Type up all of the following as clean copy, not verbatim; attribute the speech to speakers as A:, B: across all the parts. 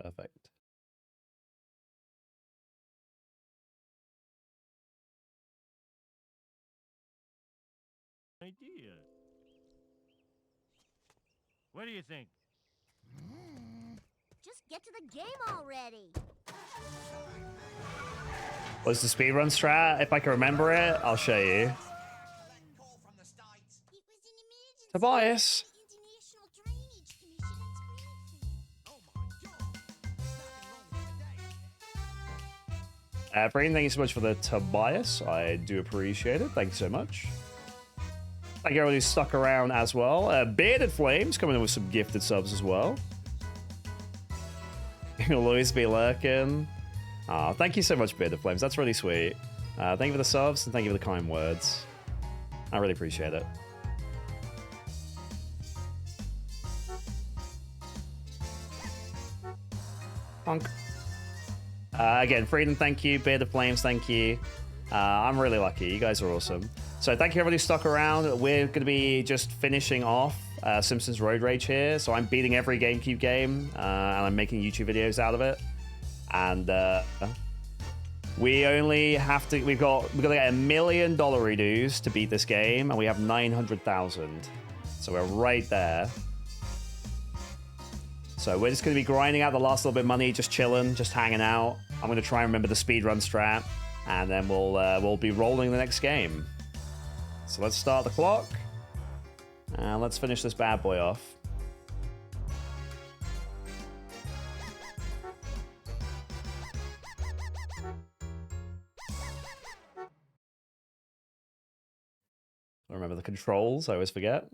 A: Perfect.
B: Idea. What do you think?
C: Just get to the game already.
A: What's the speedrun strat? If I can remember it, I'll show you. Tobias. Brain, thank you so much for the Tobias. I do appreciate it. Thank you so much. Thank you everyone who stuck around as well. Bearded Flames coming in with some gifted subs as well. You'll always be lurking. Oh, thank you so much, Bearded Flames. That's really sweet. Thank you for the subs and thank you for the kind words. I really appreciate it. Honk. Again, Freedom, thank you. Bearded Flames, thank you. I'm really lucky. You guys are awesome. So thank you everybody who stuck around. We're going to be just finishing off Simpsons Road Rage here. So I'm beating every GameCube game and I'm making YouTube videos out of it. And we only have to, we've got to get $1 million redos to beat this game, and we have 900,000. So we're right there. So we're just going to be grinding out the last little bit of money, just chilling, just hanging out. I'm going to try and remember the speedrun strat, and then we'll be rolling the next game. So let's start the clock, and let's finish this bad boy off. I remember the controls, I always forget.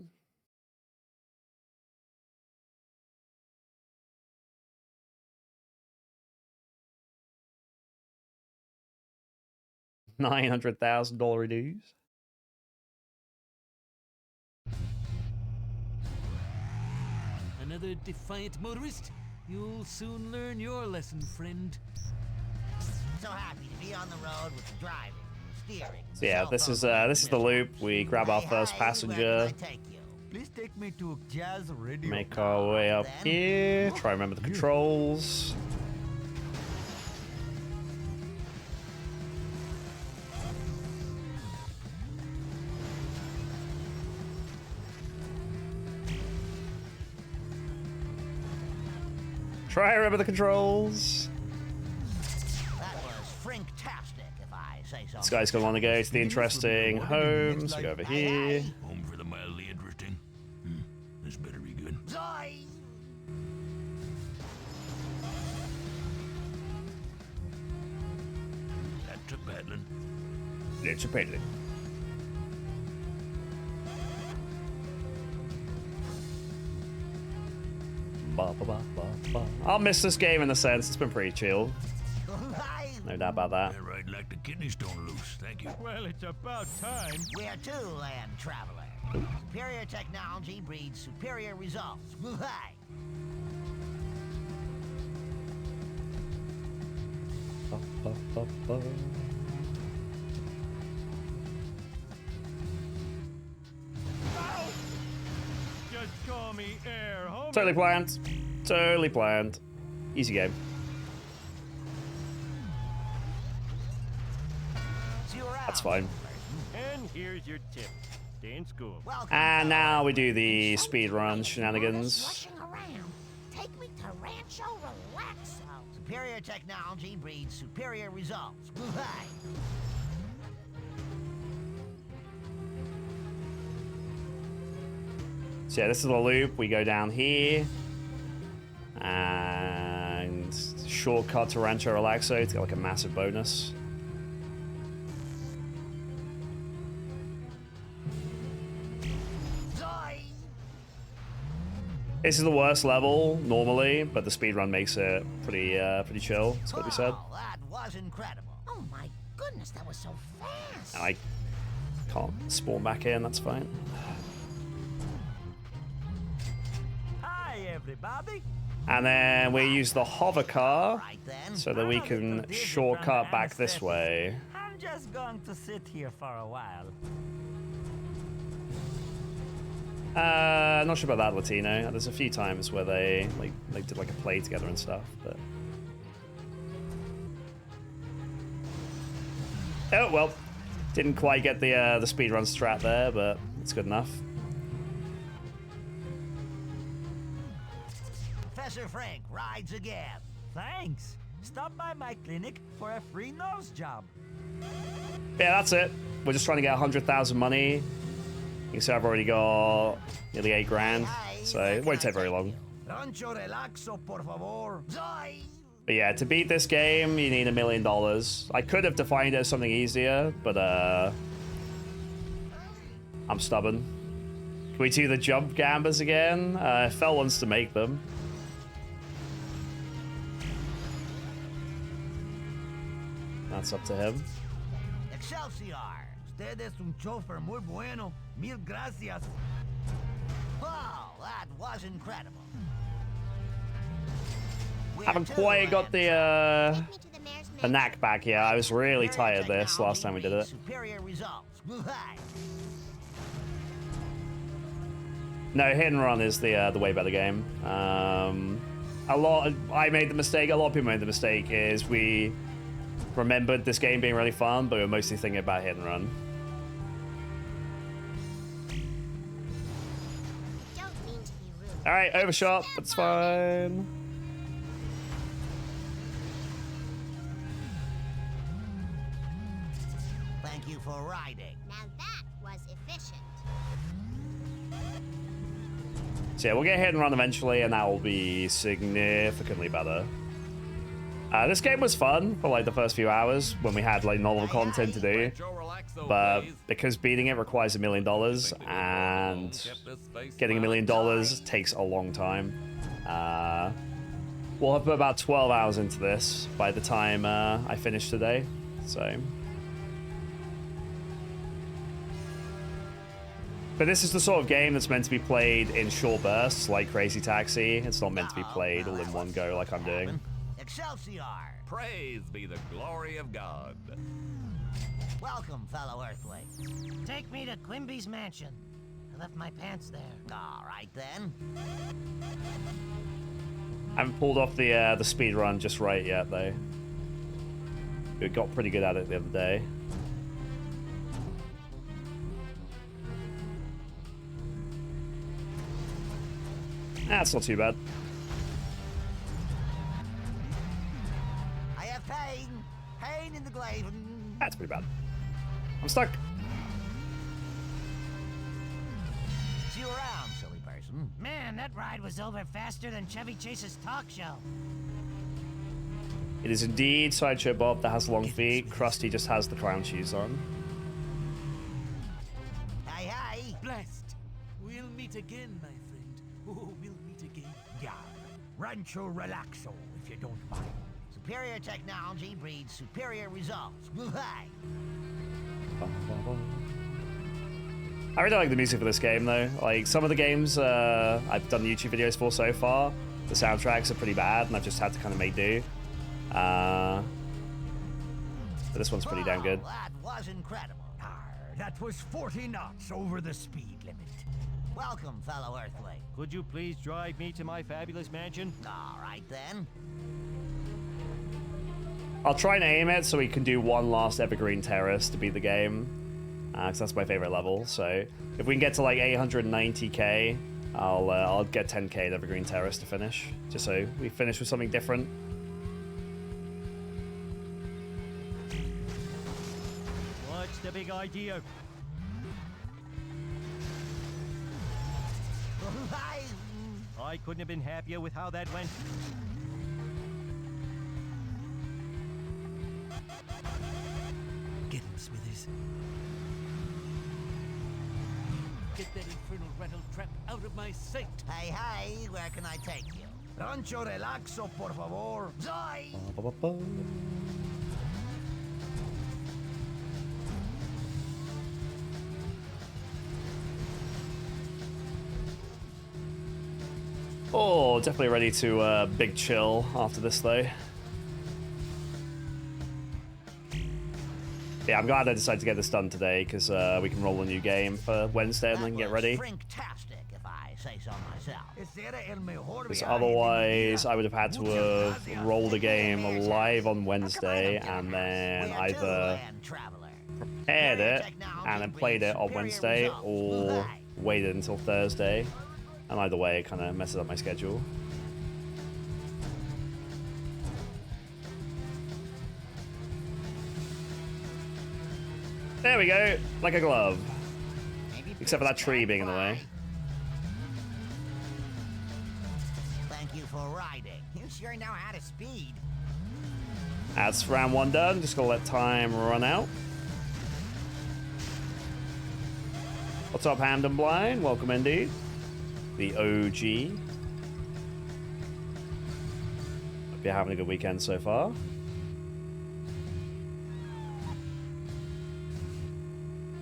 A: $900,000 redos.
D: Another defiant motorist? You'll soon learn your lesson, friend.
E: So happy to be on the road with the driving, steering.
A: So yeah, this is the loop. We grab our first passenger.
D: Please take me to Jazz Radio.
A: Make our way up here. Try and remember the controls. Try and remember the controls.
E: That was frinktastic, if I say so.
A: This guy's gonna want to go to the interesting home. So we go over here.
D: Home for the mildly interesting. This better be good.
E: Zoy!
D: That's a paddling.
A: It's a paddling. I'll miss this game in a sense. It's been pretty chill. No doubt about that.
D: Yeah, right, like the kidney stone loose. Thank you.
B: Well, it's about time.
E: We're two land travelers. Superior technology breeds superior results.
B: Just call me Air Home.
A: Totally planned. Totally planned. Easy game. That's fine.
B: And here's your tip. Stay in school.
A: And now we do the speedrun shenanigans.
E: Take me to Rancho Relaxo. Superior technology breeds superior results.
A: So yeah, this is the loop. We go down here. And shortcut to Rancho Relaxo to get like a massive bonus. This is the worst level normally, but the speedrun makes it pretty chill. It's got to be said.
E: That was incredible. Oh my goodness, that was so fast.
A: And I can't spawn back in. That's fine.
D: Hi, everybody.
A: And then we use the hover car so that we can shortcut back this way.
D: I'm just going to sit here for a while.
A: Not sure about that, Latino. There's a few times where they did like a play together and stuff, but. Oh well, didn't quite get the speedrun strat there, but it's good enough.
E: Professor Frank rides again.
D: Thanks. Stop by my clinic for a free nose job.
A: Yeah, that's it. We're just trying to get 100,000 money. You can see I've already got nearly 8 grand, so it won't take very long.
E: Rancho relaxo, por favor. Zoy!
A: But yeah, to beat this game, you need $1 million. I could have defined it as something easier, but I'm stubborn. Can we do the jump gambas again? Fel wants to make them. That's up to him.
E: Excelsior! Usted es un chofer muy bueno. Mil gracias. Wow, that was incredible.
A: Haven't quite got the
C: Take me to the mayor's mansion.
A: knack back yet. I was really tired of this last time we did it.
E: Superior results.
A: No, hit and run is the way better game. I made the mistake. A lot of people made the mistake. Is we remembered this game being really fun, but we were mostly thinking about hit and run.
C: Don't mean to be rude.
A: All right, overshot. That's fine.
E: Thank you for riding.
C: Now that was efficient.
A: So yeah, we'll get hit and run eventually, and that will be significantly better. This game was fun for like the first few hours when we had like novel content to do, but because beating it requires $1 million and getting $1 million takes a long time. We'll have put about 12 hours into this by the time I finish today, so. But this is the sort of game that's meant to be played in short bursts, like Crazy Taxi. It's not meant to be played all in one go like I'm doing.
E: Excelsior!
F: Praise be the glory of God.
E: Welcome, fellow Earthlings.
G: Take me to Quimby's mansion. I left my pants there.
E: All right, then.
A: I haven't pulled off the speed run just right yet, though. We got pretty good at it the other day. That's not too bad.
E: I have pain. Pain in the glaive.
A: That's pretty bad. I'm stuck.
E: See you around, silly person.
G: Man, that ride was over faster than Chevy Chase's talk show.
A: It is indeed Sideshow Bob that has long feet. Krusty just has the clown shoes on.
E: Hey, hey.
D: Blessed. We'll meet again, my friend. Oh, we'll meet again.
E: Yeah. Rancho relaxo, if you don't mind. Superior technology breeds superior results. Hey.
A: I really like the music for this game, though. Like, some of the games I've done YouTube videos for so far, the soundtracks are pretty bad, and I've just had to kind of make do. But this one's pretty damn good.
E: That was incredible.
H: That was 40 knots over the speed limit.
E: Welcome, fellow Earthling.
B: Could you please drive me to my fabulous mansion?
E: All right, then.
A: I'll try and aim it so we can do one last Evergreen Terrace to beat the game. Because that's my favorite level. So if we can get to like 890k, I'll get 10k at Evergreen Terrace to finish. Just so we finish with something different.
B: What's the big idea? I couldn't have been happier with how that went.
D: Get him, Smithers. Get that infernal rattle trap out of my sight.
E: Hey, hey, where can I take you?
H: Rancho relaxo, por favor.
E: Zoy!
A: Oh, definitely ready to big chill after this, though. Yeah, I'm glad I decided to get this done today, because we can roll a new game for Wednesday and then get ready.
E: Fantastic, say so myself. Ese era el mejor
A: Because
E: viaje de mi
A: otherwise,
E: vida.
A: I would have had to
E: Muchas
A: have
E: gracias.
A: rolled the
E: Take me to the
A: game
E: mayor's
A: live
E: house.
A: on Wednesday and then
E: We are two
A: either
E: land traveler.
A: paired
E: Superior
A: it
E: technology
A: and then played
E: breeds
A: it on
E: superior
A: Wednesday
E: results.
A: or
E: Right.
A: waited until Thursday. And either way, it kind of messes up my schedule. There we go, like a glove. Except for that tree being in the way.
E: Thank you for riding. You sure know how to speed.
A: That's round 1 done. Just gonna let time run out. What's up, Hamden Blind? Welcome indeed. The OG. Hope you're having a good weekend so far.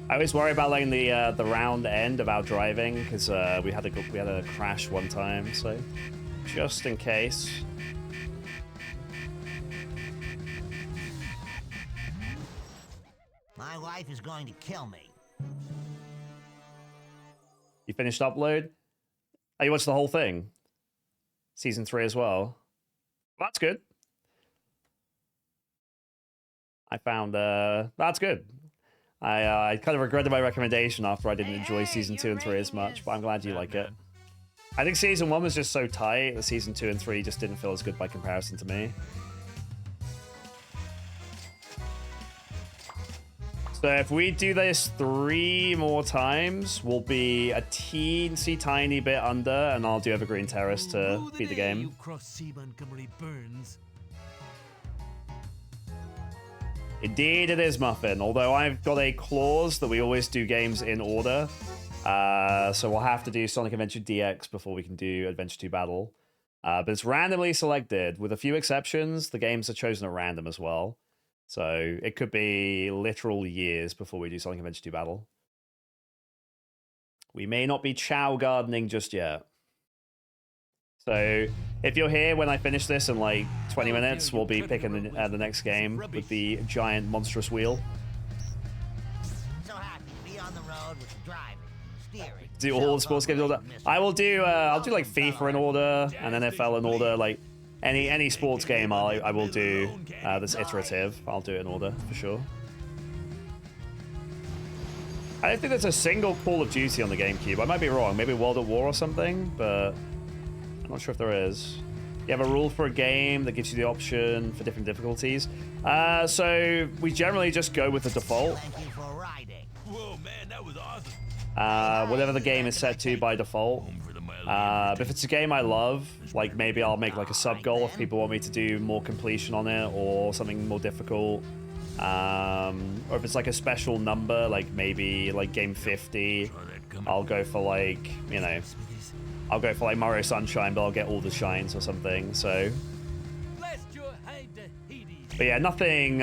A: I always worry about letting the round end of our driving because we had a crash one time, so just in case.
E: My wife is going to kill me.
A: You finished upload? Oh, you watched the whole thing? Season 3 as well? That's good. I found, that's good. I kind of regretted my recommendation after I didn't enjoy Season 2 and 3 as much, but I'm glad you like it. I think Season 1 was just so tight that Season 2 and 3 just didn't feel as good by comparison to me. So if we do this 3 more times, we'll be a teensy tiny bit under, and I'll do Evergreen Terrace to beat the game.
D: You cross C. Montgomery Burns.
A: Indeed it is, Muffin, although I've got a clause that we always do games in order. So we'll have to do Sonic Adventure DX before we can do Adventure 2 Battle. But it's randomly selected. With a few exceptions, the games are chosen at random as well. So it could be literal years before we do Sonic Adventure 2 Battle. We may not be chow gardening just yet. So if you're here when I finish this in like 20 minutes, we'll be picking the next game with the giant monstrous wheel.
E: So happy to be on the road with the driving, steering.
A: Do all the sports games in order. I will do. I'll do like FIFA in order and NFL in order. Like any sports game, I will do this iterative. I'll do it in order for sure. I don't think there's a single Call of Duty on the GameCube. I might be wrong. Maybe World at War or something, but I'm not sure if there is. You have a rule for a game that gives you the option for different difficulties. So we generally just go with the default.
E: Thank you for riding.
F: Whoa, man, that was awesome.
A: Whatever the game is set to by default. But if it's a game I love, like maybe I'll make like a sub goal if people want me to do more completion on it or something more difficult. Or if it's like a special number, like maybe like game 50, I'll go for like, you know, I'll go for like Mario Sunshine, but I'll get all the shines or something. So, but yeah, nothing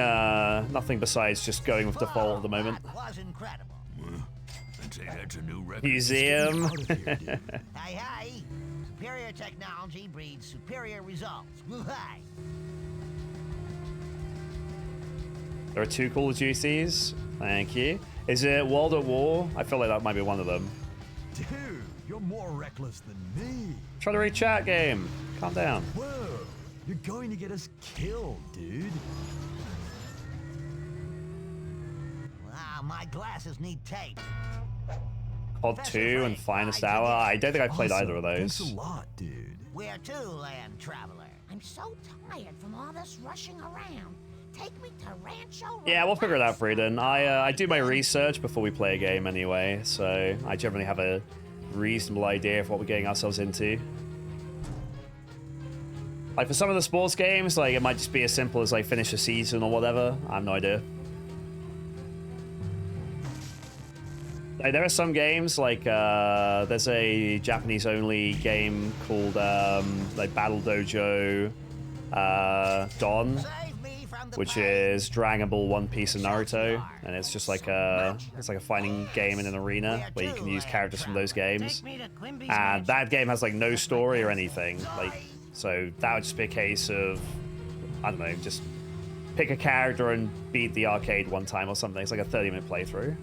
A: besides just going with default at the moment.
E: That was incredible.
F: I'd say that's a new record.
A: Museum.
E: Hey, hey. Superior technology breeds superior results. Hey.
A: There are 2 Call of Duties. Thank you. Is it World at War? I feel like that might be one of them.
H: Dude, you're more reckless than me.
A: Try to read chat game. Calm down.
H: Whoa, you're going to get us killed, dude.
E: Wow, my glasses need tape.
A: COD 2 and Finest Hour. I don't think I played either of
H: Thanks
A: those.
H: a lot, dude.
E: We're two land traveler.
C: I'm so tired from all this rushing around. Take me to Rancho.
A: Yeah, we'll figure it out, Freedom. I do my research before we play a game anyway, so I generally have a reasonable idea of what we're getting ourselves into. Like for some of the sports games, like it might just be as simple as like finish a season or whatever. I have no idea. Like, there are some games like there's a Japanese-only game called like Battle Dojo Dawn, which is Dragon Ball, One Piece, and Naruto, and it's just like a fighting game in an arena where you can use characters from those games. And that game has like no story or anything, like, so that would just be a case of, I don't know, just pick a character and beat the arcade one time or something. It's like a 30-minute playthrough.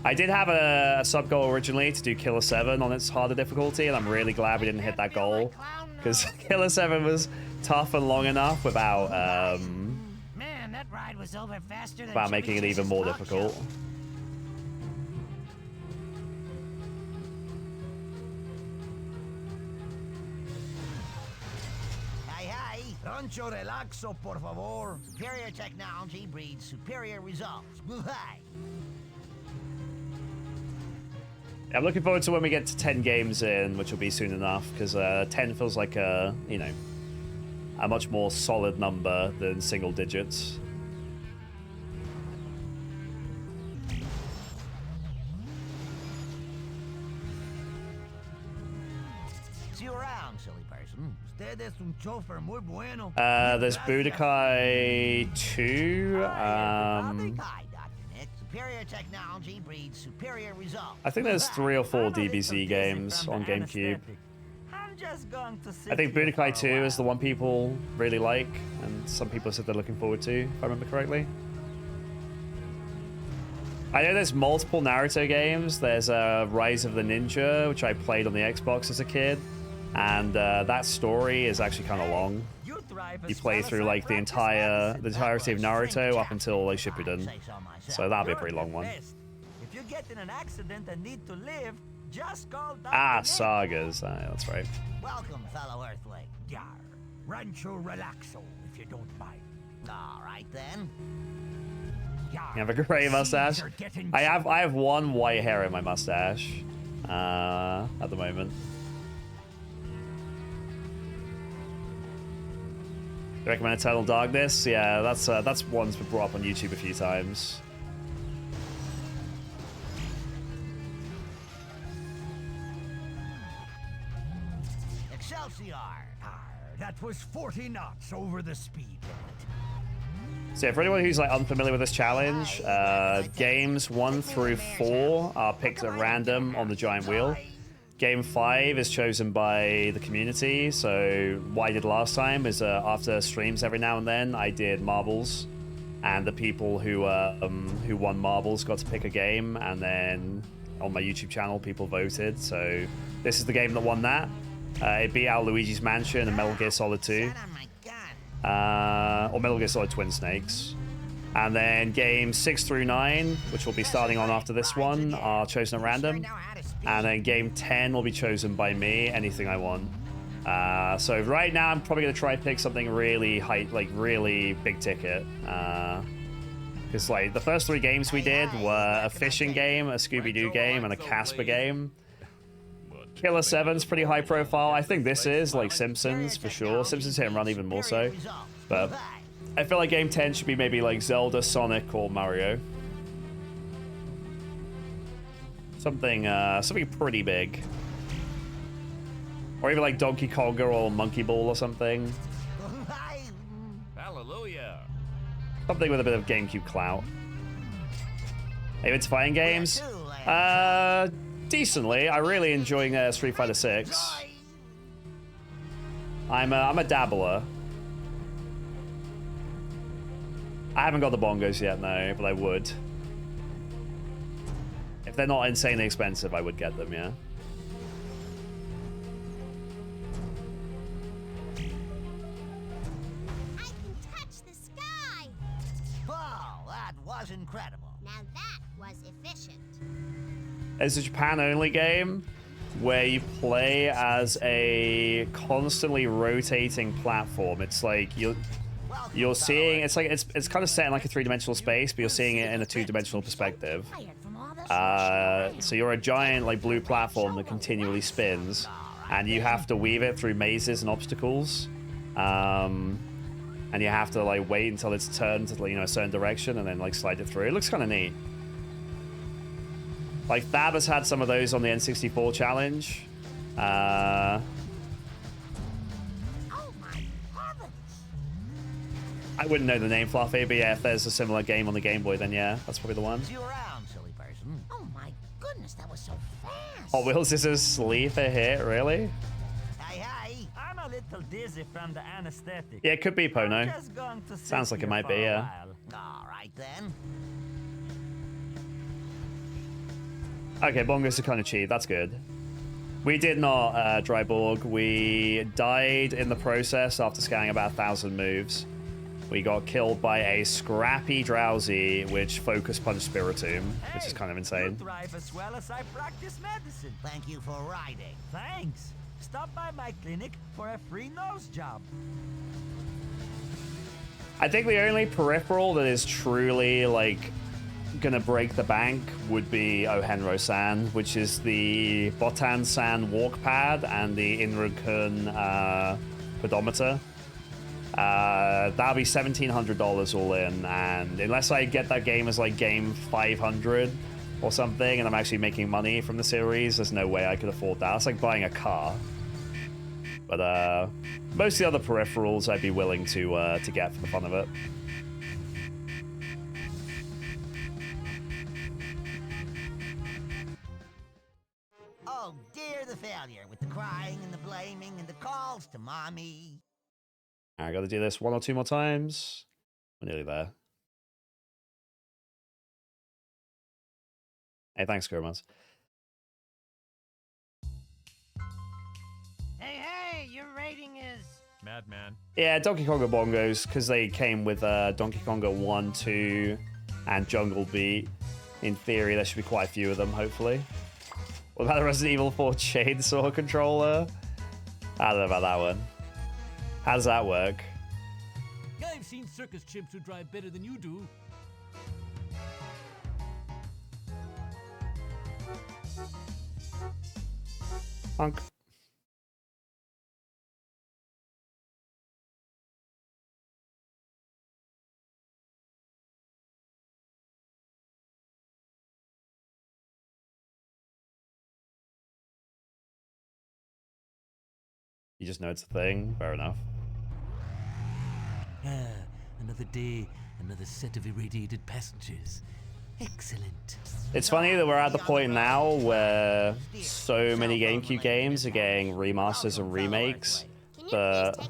A: I did have a sub goal originally to do Killer 7 on its harder difficulty, and I'm really glad we didn't hit that goal because Killer 7 was tough and long enough without
G: Man, that ride was over faster than
A: without making it
G: Chevy
A: even
G: Chase's
A: more
G: talk
A: difficult.
G: show.
E: Hey, hey.
H: Rancho relaxo, por favor.
E: Superior technology breeds superior results. Hey.
A: I'm looking forward to when we get to 10 games in, which will be soon enough, because 10 feels like a, you know, a much more solid number than single digits.
E: See you around, silly person.
H: Usted es un chofer muy bueno.
A: There's Budokai 2.
E: Hi, Dr. Nick. Superior technology breeds superior results.
A: I think there's 3 or 4 DBZ games on GameCube.
G: I'm just going to sit
A: I think
G: here
A: Budokai
G: for a
A: 2 is the
G: while.
A: one people really like, and some people said they're looking forward to, if I remember correctly. I know there's multiple Naruto games. There's Rise of the Ninja, which I played on the Xbox as a kid, and that story is actually kind of long. You play through like the entirety of Naruto up until like Shippuden, so that'll be a pretty long one.
G: If you get in an accident and need to live, just call Dr.
A: Ah,
G: Nick.
A: sagas. That's right.
E: Welcome, fellow Earthling.
H: Yar. Rancho relaxo, if you don't mind.
E: All right, then.
H: Yar.
A: You have a great mustache.
H: Seeds are getting
A: I have one white hair in my mustache at the moment. You recommend Eternal Darkness? Yeah, that's one that's been brought up on YouTube a few times.
E: Excelsior.
H: That was 40 knots over the speed limit.
A: So yeah, for anyone who's like unfamiliar with this challenge, games 1 through 4 are picked at random on the giant wheel. Game 5 is chosen by the community. So what I did last time is after streams every now and then, I did marbles, and the people who won marbles got to pick a game, and then on my YouTube channel, people voted. So this is the game that won that. It beat out Luigi's Mansion and Metal Gear Solid 2.
E: Set on my gun.
A: Or Metal Gear Solid Twin Snakes. And then games 6 through 9, which will be starting on after this one, are chosen at random. And then game 10 will be chosen by me, anything I want. So right now I'm probably going to try to pick something really really big ticket. Because like the first 3 games we did were a fishing game, a Scooby-Doo game, and a Casper game. Killer 7's pretty high profile. I think this is like Simpsons for sure. Simpsons hit and run even more so. But I feel like game 10 should be maybe like Zelda, Sonic, or Mario. Something pretty big. Or even like Donkey Konga or Monkey Ball or something.
F: Hallelujah.
A: Something with a bit of GameCube clout. If it's fighting games, decently. I'm really enjoying Street Fighter 6. I'm a dabbler. I haven't got the bongos yet, no, but I would. If they're not insanely expensive, I would get them, yeah.
C: I can touch the sky.
E: Wow, that was incredible.
C: Now that was efficient.
A: It's a Japan-only game where you play as a constantly rotating platform. It's like you're seeing it's kind of set in like a 3-dimensional space, but you're seeing it in a 2-dimensional perspective.
C: Tired from all this rushing around.
A: So you're a giant like blue platform that continually spins, and you have to weave it through mazes and obstacles. And you have to like wait until it's turned to, you know, a certain direction and then like slide it through. It looks kind of neat. Like Thab has had some of those on the N64 challenge.
C: Oh my heavens!
A: I wouldn't know the name, Fluffy, but yeah, if there's a similar game on the Game Boy, then yeah, that's probably the one.
E: See you around, silly person.
C: Oh my goodness, that was so fast.
A: Hot Wheels is a sleeper hit, really?
E: Hey, hey.
G: I'm a little dizzy from the anesthetic.
A: Yeah, it could be Pono.
G: I'm just going to sit
A: Sounds like it
G: here
A: might
G: for
A: be,
G: a
A: yeah.
G: while.
E: All right, then.
A: Okay, bongos are kind of cheap. That's good. We did not, Dryborg. We died in the process after scanning about 1,000 moves. We got killed by a scrappy drowsy, which focus punch Spiritomb, which is kind of
G: You
A: insane.
G: thrive as well as I practice medicine.
E: Thank you for riding.
G: Thanks. Stop by my clinic for a free nose job.
A: I think the only peripheral that is truly, like, gonna break the bank would be Ohenro-san, which is the Botan-san walk pad and the Inrukun pedometer. That'll be $1,700 all in, and unless I get that game as like game 500 or something, and I'm actually making money from the series, there's no way I could afford that. It's like buying a car. But most of the other peripherals I'd be willing to get for the fun of it.
E: Oh, dear the failure with the crying and the blaming and the calls to mommy.
A: I gotta do this 1 or 2 more times. We're nearly there. Hey, thanks, Kurmas.
C: Hey, your rating is...
B: Madman.
A: Yeah, Donkey Konga bongos, because they came with Donkey Konga 1, 2, and Jungle Beat. In theory, there should be quite a few of them, hopefully. What about the Resident Evil 4 chainsaw controller? I don't know about that one. How does that work?
D: I've seen circus chimps who drive better than you do.
A: Honk. You just know it's a thing. Fair enough.
D: Another day, another set of irradiated passengers. Excellent.
A: It's funny that we're at the point now where so many GameCube games are getting remasters and remakes, but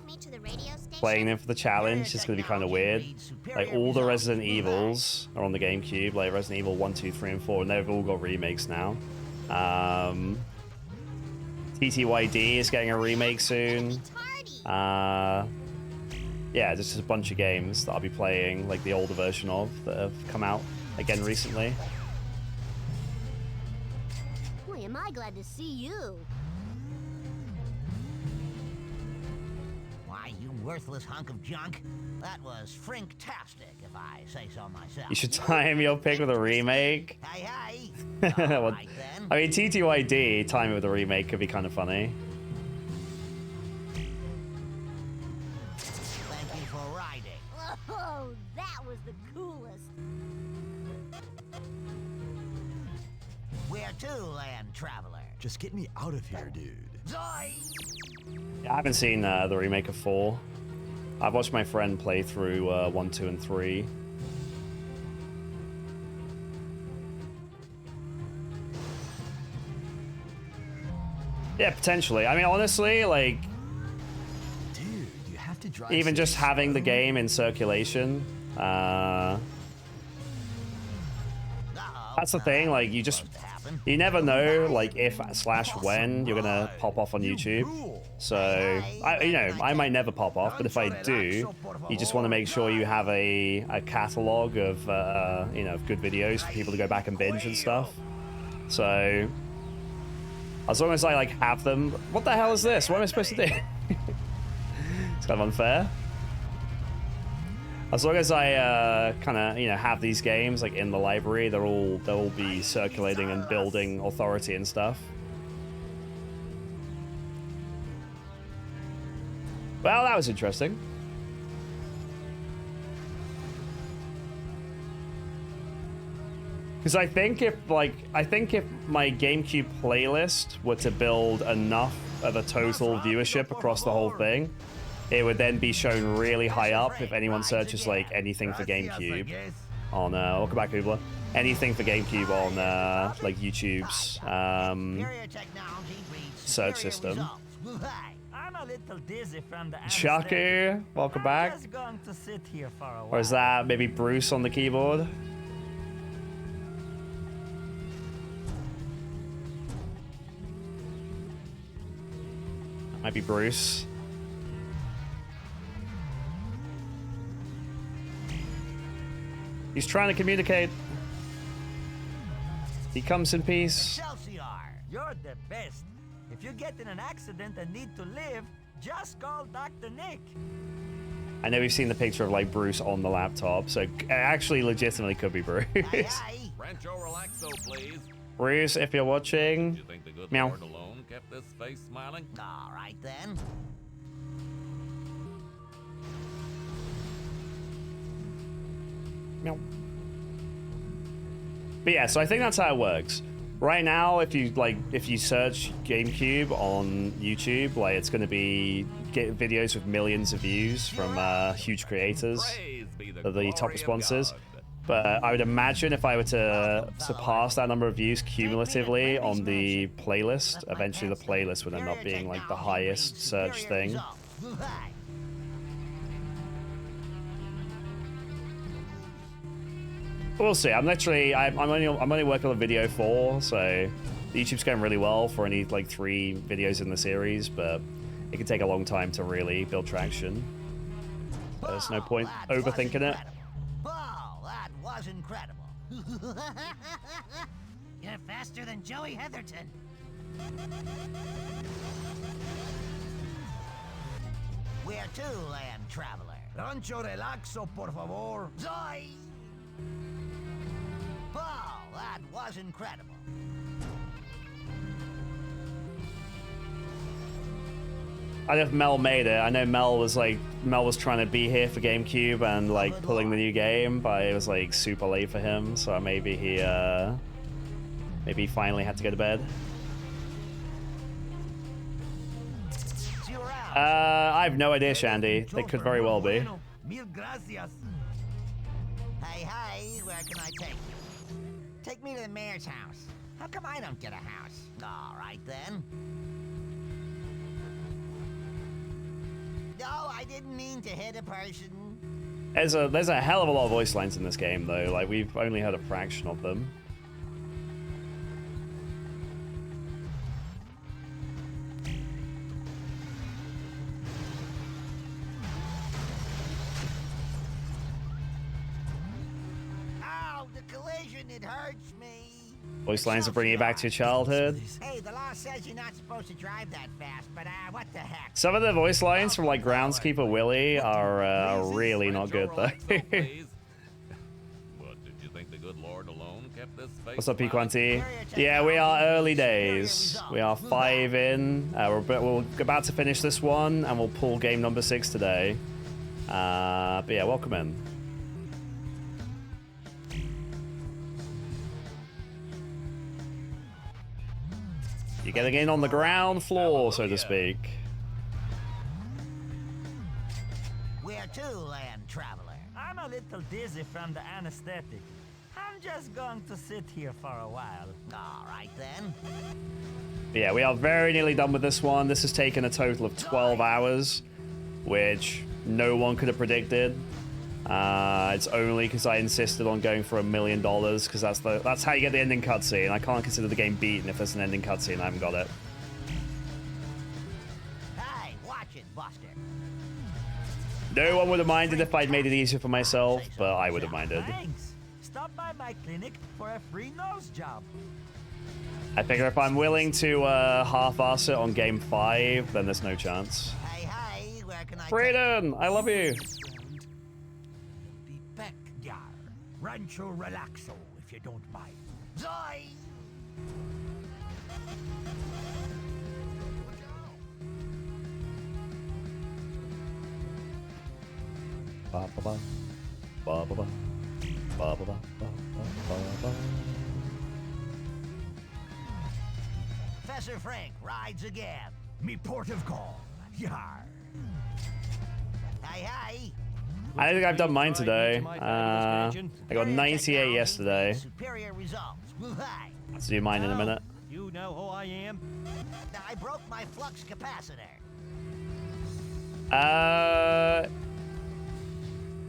A: playing them for the challenge is going to be kind of weird. Like, all the Resident Evils are on the GameCube, like Resident Evil 1, 2, 3, and 4, and they've all got remakes now. TTYD is getting a remake soon. Yeah, just a bunch of games that I'll be playing, like the older version of, that have come out again recently.
C: Boy, am I glad to see you.
E: Why, you worthless hunk of junk. That was frinktastic, if I say so myself.
A: You should time your pick with a remake.
E: Hey.
A: Well,
E: All right, then.
A: I mean, TTYD, time it with a remake could be kind of funny.
E: Thank you for riding.
C: Oh, that was the coolest.
E: Where to, land traveler?
I: Just get me out of here, dude.
E: Zoy!
A: Yeah, I haven't seen the remake of 4. I've watched my friend play through 1, 2, and 3. Yeah, potentially. I mean, honestly, like,
I: Dude, you have to drive
A: even just
I: so
A: having the
I: slow.
A: game in circulation, that's the thing. Like, you never know, like, if / when you're gonna pop off on YouTube. So, I might never pop off, but if I do, you just want to make sure you have a catalog of, of good videos for people to go back and binge and stuff. So, as long as I, like, have them... What the hell is this? What am I supposed to do? It's kind of unfair. As long as I kind of, have these games, like, in the library, they'll all be circulating and building authority and stuff. Well, that was interesting. Because I think if my GameCube playlist were to build enough of a total viewership across the whole thing, it would then be shown really high up if anyone searches like anything for GameCube on welcome back, Hoobla. Anything for GameCube on like YouTube's search system.
G: I'm a little dizzy from the
A: Chaku, welcome back.
G: I'm just going to sit here for a while.
A: Or is that maybe Bruce on the keyboard? Might be Bruce. He's trying to communicate. He comes in peace.
E: Excelsior!
G: You're the best. If you get in an accident and need to live, just call Dr. Nick.
A: I know we've seen the picture of like Bruce on the laptop, so it actually legitimately could be Bruce.
E: Aye, aye.
F: Rancho Relaxo, please.
A: Bruce, if you're watching,
F: You think the good
A: meow.
F: Lord alone kept this face smiling?
E: All right then.
A: Meow. But yeah, so I think that's how it works. Right now, if you search GameCube on YouTube, like it's going to be videos with millions of views from huge creators,
F: Praise be the
A: the
F: glory
A: top
F: of
A: responses.
F: God.
A: But I would imagine if I were to surpass that number of views cumulatively on the playlist, eventually the playlist would end up being like the highest search thing. We'll see. I'm only working on video 4, so YouTube's going really well for only like 3 videos in the series, but it can take a long time to really build traction. There's no point overthinking it.
E: Wow, that was incredible.
C: You're faster than Joey Heatherton.
E: Where to, land traveler?
H: Rancho Relaxo, por favor.
E: Zoy! Wow, that was incredible.
A: I don't know if Mel made it. I know Mel was trying to be here for GameCube and like pulling the new game, but it was like super late for him, so maybe he finally had to go to bed.
E: See you around.
A: I have no idea, Shandy. They could very well be.
H: Mil gracias.
E: Hey, hey, where can I take you? Take me to the mayor's house. How come I don't get a house? All right, then. No, I didn't mean to hit a person.
A: There's a hell of a lot of voice lines in this game, though. Like, we've only heard a fraction of them.
E: Ow, the collision, it hurts me.
A: Voice lines are bringing you back to your childhood.
E: Hey, the law says you're not supposed to drive that fast, but what the heck?
A: Some of the voice lines from like Groundskeeper Willie are really not good, though.
F: Relaxo, please. What, did you think the good Lord alone kept this face
A: What's up,
F: smiling?
A: P-Quanti? Yeah, we are early days. We are 5 in. We're about to finish this one, and we'll pull game number 6 today. But yeah, welcome in. You're getting in on the ground floor, so to speak.
E: Where to, land traveler?
G: I'm a little dizzy from the anesthetic. I'm just going to sit here for a while.
E: All right, then.
A: But yeah, we are very nearly done with this one. This has taken a total of 12 hours, which no one could have predicted. It's only because I insisted on going for $1 million, because that's how you get the ending cutscene. I can't consider the game beaten if there's an ending cutscene and I haven't got it.
E: Hey, watch it, Buster.
A: No one would have minded if I'd made it easier for myself, but I would have minded.
G: Thanks. Stop by my clinic for a free nose job.
A: I figure if I'm willing to half-ass it on game 5, then there's no chance.
E: Hey, hey, where can I
A: Freedom, I love you.
H: Be back, yar. Rancho Relaxo, if you don't mind.
E: Zoy!
A: Ba ba ba. Ba ba ba. Ba ba ba. Ba ba ba.
E: Professor Frank rides again.
H: Me port of call, yar.
E: Hey, hey.
A: I don't think I've done mine today. I got 98 yesterday.
E: Superior results. Hey.
A: I'll do mine in a minute.
G: You know who I am?
E: I broke my flux capacitor.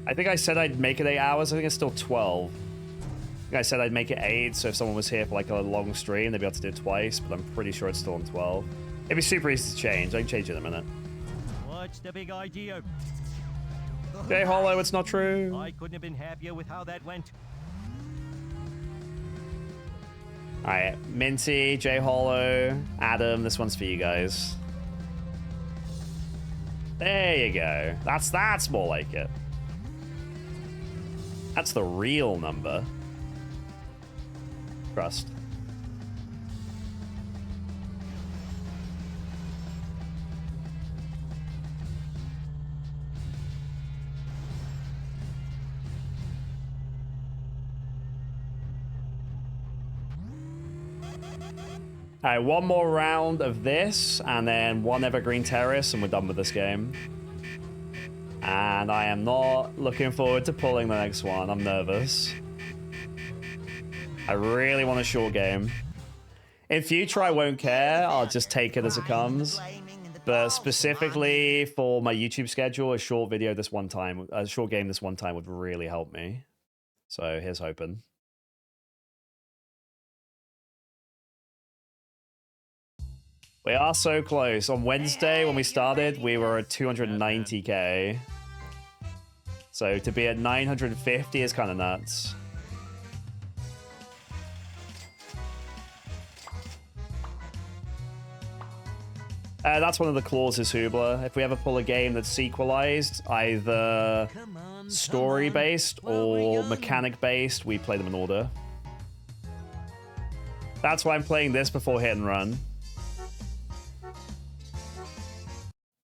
A: I think I said I'd make it 8 hours. I think it's still 12. I think I said I'd make it 8, so if someone was here for like a long stream, they'd be able to do it twice, but I'm pretty sure it's still on 12. It'd be super easy to change. I can change it in a minute.
B: What's the big idea?
A: J Hollow, it's not true.
B: I couldn't have been happier with how that went.
A: Alright, Minty, J Hollow, Adam, this one's for you guys. There you go. That's more like it. That's the real number. Trust. All right, one more round of this, and then one Evergreen Terrace, and we're done with this game. And I am not looking forward to pulling the next one. I'm nervous. I really want a short game. In future, I won't care. I'll just take it as it comes. But specifically for my YouTube schedule, a short video this one time, a short game this one time would really help me. So here's hoping. We are so close. On Wednesday, when we started, we were at 290k. So to be at 950 is kind of nuts. That's one of the clauses, Hubler. If we ever pull a game that's sequelized, either story-based or mechanic-based, we play them in order. That's why I'm playing this before Hit and Run.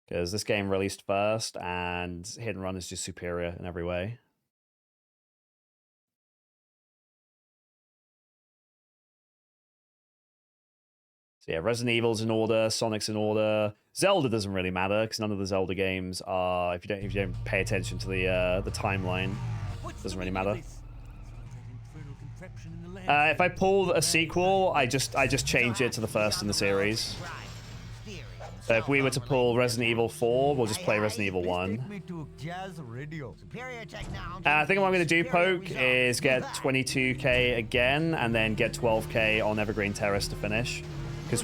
A: Because this game released first, and Hit and Run is just superior in every way. So yeah, Resident Evil's in order, Sonic's in order. Zelda doesn't really matter, because none of the Zelda games are, if you don't pay attention to the timeline, doesn't really matter. If I pull a sequel, I just change it to the first in the series. So if we were to pull Resident Evil 4, we'll just play Resident Evil 1. I think what I'm going to do, Poke, is get 22k again, and then get 12k on Evergreen Terrace to finish. Because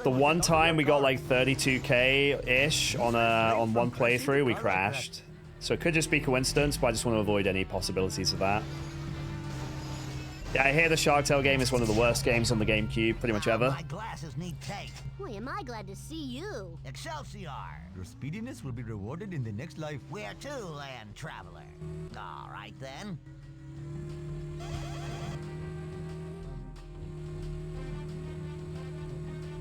A: the one time we got like 32k-ish on one playthrough, we crashed. So it could just be coincidence, but I just want to avoid any possibilities of that. Yeah, I hear the Shark Tale game is one of the worst games on the GameCube, pretty much ever.
E: My glasses need tape.
C: Boy, am I glad to see you.
E: Excelsior!
I: Your speediness will be rewarded in the next life.
E: Where to, land traveler? All right, then.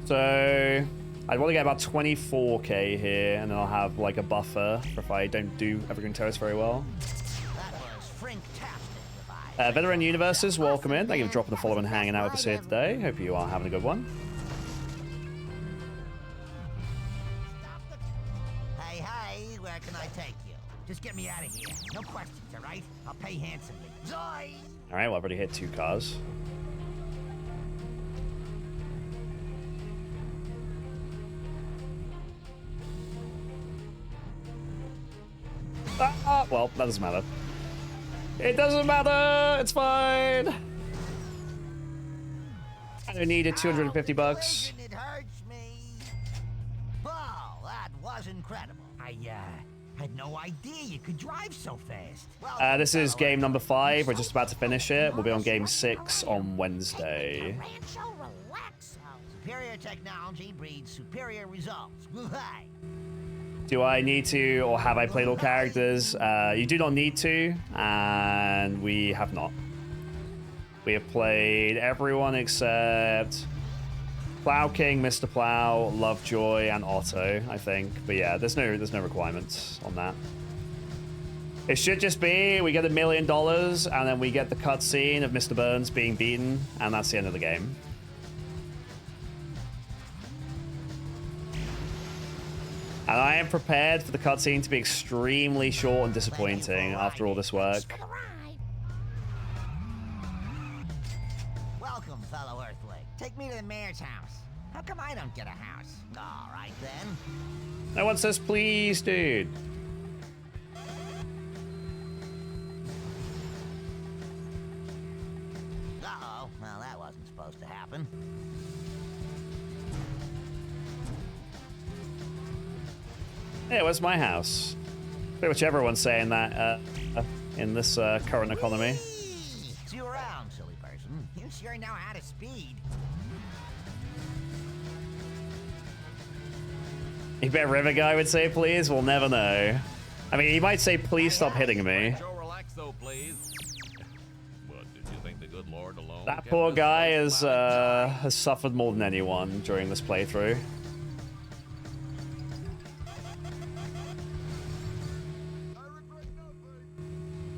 A: So I want to get about 24k here, and then I'll have like a buffer for if I don't do Evergreen Terrace very well.
E: That was Frinktastic.
A: Veteran Universes, welcome in. Thank you for dropping the follow and hanging out with us here today. Hope you are having a good one.
E: Hey, hey, where can I take you? Just get me out of here. No questions, all right? I'll pay handsomely. Zoy!
A: All right, well, I've already hit 2 cars. Well, that doesn't matter. It doesn't matter. It's fine. I don't need it. 250 bucks.
E: It hurts me. Wow, that was incredible.
H: I had no idea you could drive so fast.
A: This is game number 5. We're just about to finish it. We'll be on game 6 on Wednesday.
C: Rancho Relaxo.
E: Superior technology breeds superior results. Woo-hi.
A: Do I need to, or have I played all characters? You do not need to, and we have not. We have played everyone except Plow King, Mr. Plow, Lovejoy, and Otto, I think. But yeah, there's no requirements on that. It should just be we get $1 million, and then we get the cutscene of Mr. Burns being beaten, and that's the end of the game. And I am prepared for the cutscene to be extremely short and disappointing after all this work.
C: For the ride.
E: Welcome, fellow Earthling. Take me to the mayor's house. How come I don't get a house? All right, then.
A: No one says please, dude.
E: Uh-oh. Well, that wasn't supposed to happen.
A: Yeah, where's my house? Pretty much everyone's saying that in this current economy.
E: See you around, silly person. You sure know how to speed.
A: You bet River Guy would say please? We'll never know. I mean, he might say please stop hitting me.
F: Joe, relax though, please. What, did you think the good Lord alone
A: That
F: kept
A: poor
F: this
A: guy
F: place
A: has suffered more than anyone during this playthrough.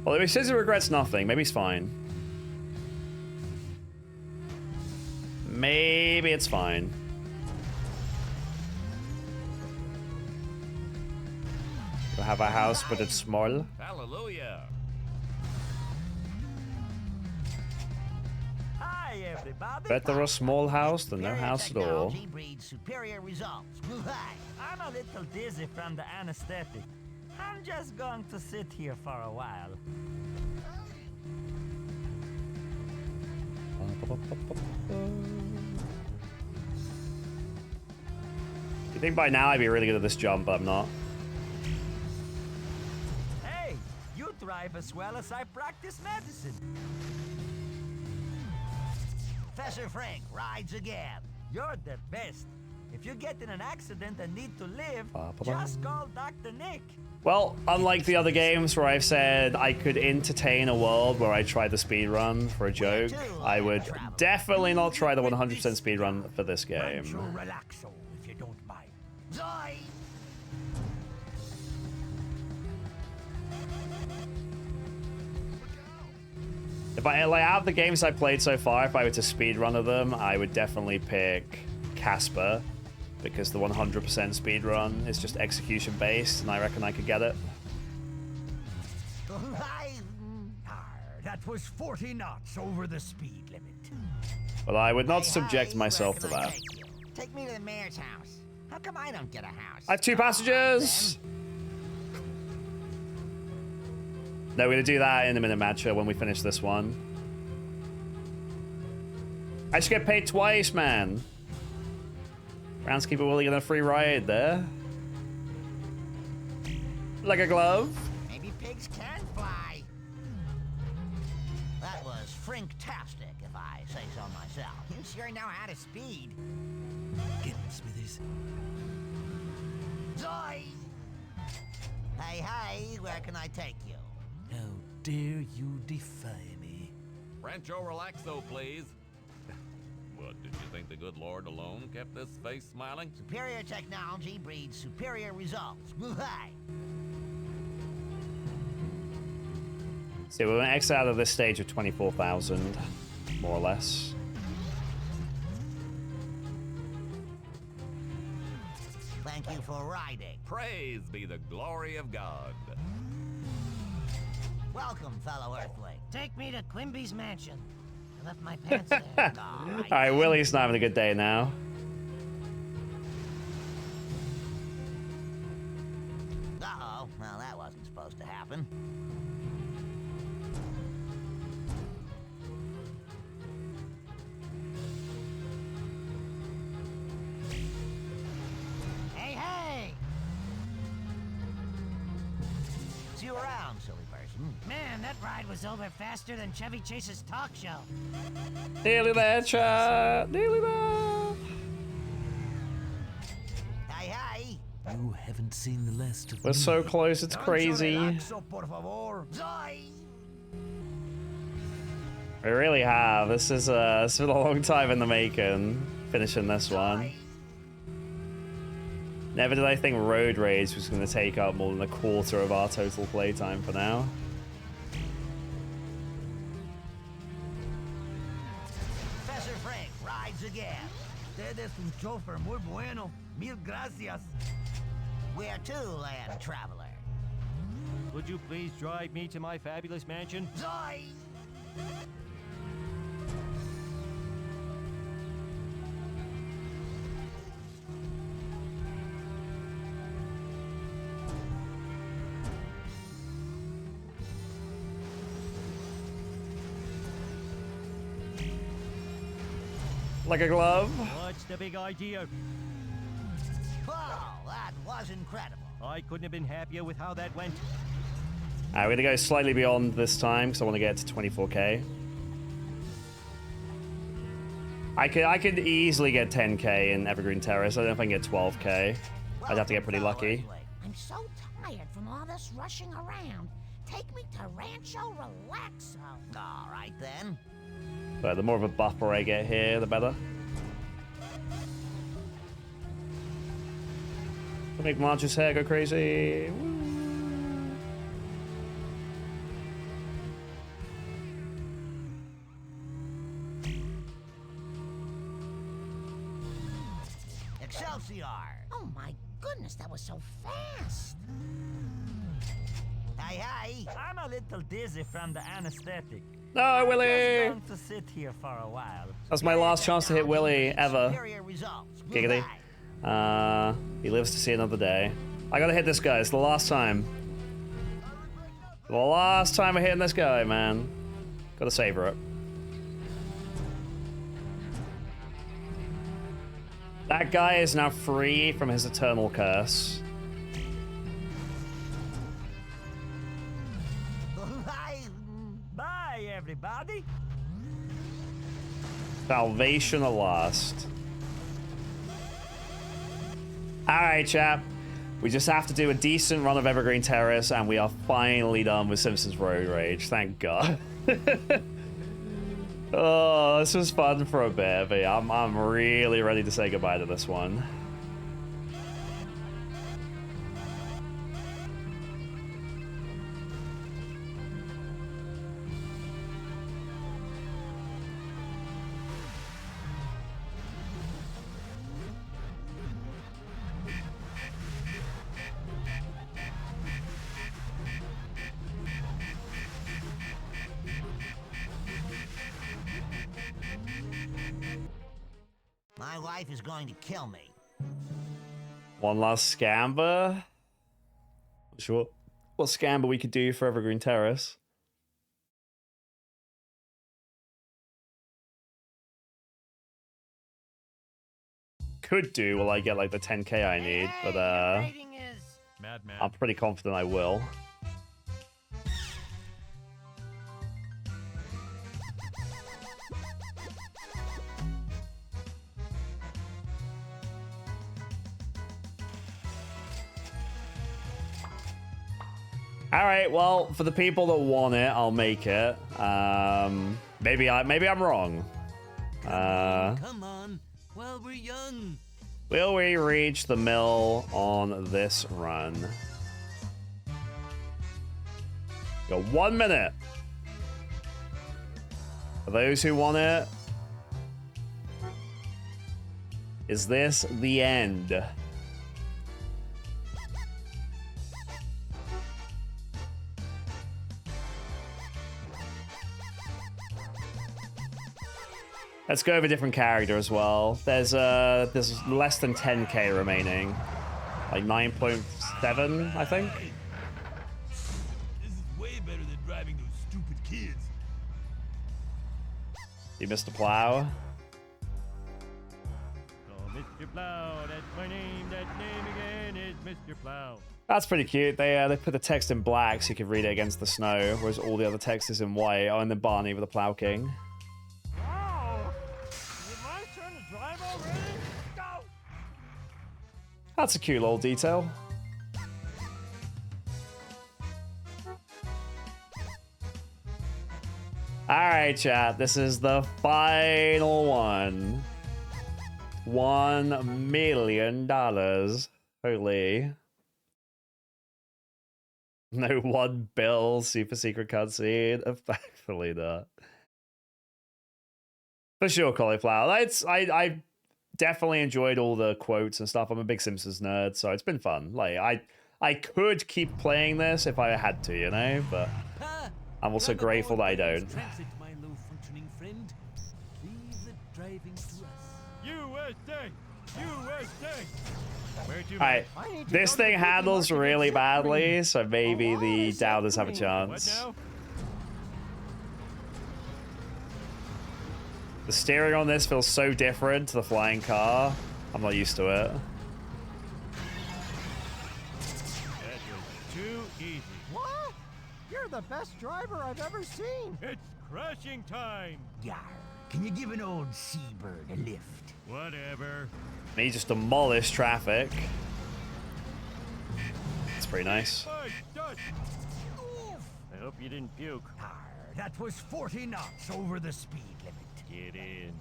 A: Well, if he says he regrets nothing, maybe he's fine. Maybe it's fine. You have a house, but it's small.
F: Hallelujah.
G: Hi, everybody.
A: Better a small house than no
E: Superior
A: house at all.
E: technology breeds superior results.
G: I'm a little dizzy from the anesthetic. I'm just going to sit here for a while.
A: You think by now I'd be really good at this jump, but I'm not.
G: Hey, you thrive as well as I practice medicine.
E: Professor Frank rides again.
G: You're the best. If you get in an accident and need to live,
A: Ba-ba-ba.
G: just call Dr. Nick.
A: Well, unlike the other games where I've said I could entertain a world where I tried the speedrun for a joke, I would definitely not try the 100% speedrun for this game.
H: Rancho Relaxo, if you don't mind.
E: Zoe!
A: If I like out of the games I played so far, if I were to speedrun of them, I would definitely pick Casper, because the 100% speedrun is just execution based, and I reckon I could get it.
H: That was 40 knots over the speed limit.
A: But I would not
E: Hey,
A: subject
E: hey,
A: myself
E: where
A: to
E: can I
A: that.
E: take you? Take me to the mayor's house. How come I don't get a house?
A: I have 2 passengers! No, we're gonna do that in a minute, Matcha, when we finish this one. I should get paid twice, man. Groundskeeper Willie getting a free ride there. Like a glove.
E: Maybe pigs can fly. That was frinktastic, if I say so myself. You sure know how to speed.
D: Get him, Smithers.
E: Zoe! Hey, hey, where can I take you?
D: How dare you defy me?
F: Rancho, relax though, please. What, did you think the good Lord alone kept this face smiling?
E: Superior technology breeds superior results.
A: So we're gonna exit out of this stage of 24,000, more or less.
E: Thank you for riding.
F: Praise be the glory of God.
E: Welcome, fellow Earthling.
C: Take me to Quimby's mansion. I left my pants there.
A: Alright, Willie's not having a good day now.
E: Uh-oh. Well, that wasn't supposed to happen.
C: Hey, hey!
E: See you around, silly person.
C: Man, that ride was over faster than Chevy Chase's talk show.
A: Nearly there, chat. Nearly there.
E: Hey, hey!
D: You haven't seen the last of
A: We're
D: me.
A: so close, it's crazy.
H: Relaxo, por favor.
E: Zoe!
A: We really have. This is it's been a long time in the making, finishing this one. Never did I think Road Rage was going to take up more than a quarter of our total playtime for now.
E: Professor Frank rides again.
I: Usted es un chofer muy bueno. Mil gracias.
E: Where to, land traveler?
B: Would you please drive me to my fabulous mansion?
E: Zoe!
A: Like a glove.
B: What's the big idea?
E: Wow, that was incredible.
B: I couldn't have been happier with how that went.
A: Alright, we're gonna go slightly beyond this time because I want to get to 24k. I could easily get 10k in Evergreen Terrace. I don't know if I can get 12k. I'd have to get pretty lucky.
C: I'm so tired from all this rushing around. Take me to Rancho Relaxo.
E: All right, then.
A: But the more of a buffer I get here, the better. Make Marge's hair go crazy. Woo.
E: Excelsior!
C: Oh my goodness, that was so fast.
E: Hey!
G: I'm a little dizzy from the anesthetic.
A: No, Willie!
G: I'm just going to sit here for a while.
A: That's my last chance to hit Willie ever.
E: Superior results.
A: Giggity.
E: Goodbye.
A: He lives to see another day. I gotta hit this guy. It's the last time. The last time we're hitting this guy, man. Gotta savor it. That guy is now free from his eternal curse.
G: Bye, everybody.
A: Salvation at last. Alright, chap. We just have to do a decent run of Evergreen Terrace, and we are finally done with Simpsons Road Rage. Thank God. Oh, this was fun for a bit, but yeah, I'm really ready to say goodbye to this one.
E: My wife is going to kill me.
A: One last scamber. Not sure what scamber we could do for Evergreen Terrace. Could do while I get like the 10k I need, but
B: Madman.
A: I'm pretty confident I will. All right, well, for the people that want it, I'll make it. Maybe I'm wrong.
D: Come on, while we're young.
A: Will we reach the mill on this run? Got 1 minute. For those who want it, is this the end? Let's go with a different character as well. There's less than 10k remaining. Like 9.7, I think.
H: This is way better than driving those stupid kids.
A: You missed a plow.
B: Oh, Mr. Plow, that's my name. That name again is Mr. Plow.
A: That's pretty cute. They put the text in black so you could read it against the snow, whereas all the other text is in white. Oh, and then Barney with the Plow King. That's a cute little detail. Alright, chat. This is the final one. $1 million. Holy. No $1 bill super secret cutscene. Effectively not. For sure, cauliflower. I definitely enjoyed all the quotes and stuff. I'm a big Simpsons nerd, so it's been fun. Like I could keep playing this if I had to, you know, but I'm also grateful that I don't.
D: Transit, my low-functioning friend. Leave the driving to us.
B: USA! USA! Where'd you
A: Alright, this thing handles really badly, so maybe the doubters have a
B: What
A: chance.
B: now?
A: The steering on this feels so different to the flying car. I'm not used to it.
H: the best driver I've ever seen.
B: It's crashing time.
I: Yar, can you give an old seabird a lift?
B: Whatever.
A: He just demolished traffic. It's pretty nice.
B: My dust. I hope you didn't puke.
I: Yar, that was 40 knots over the speed limit.
B: Get in.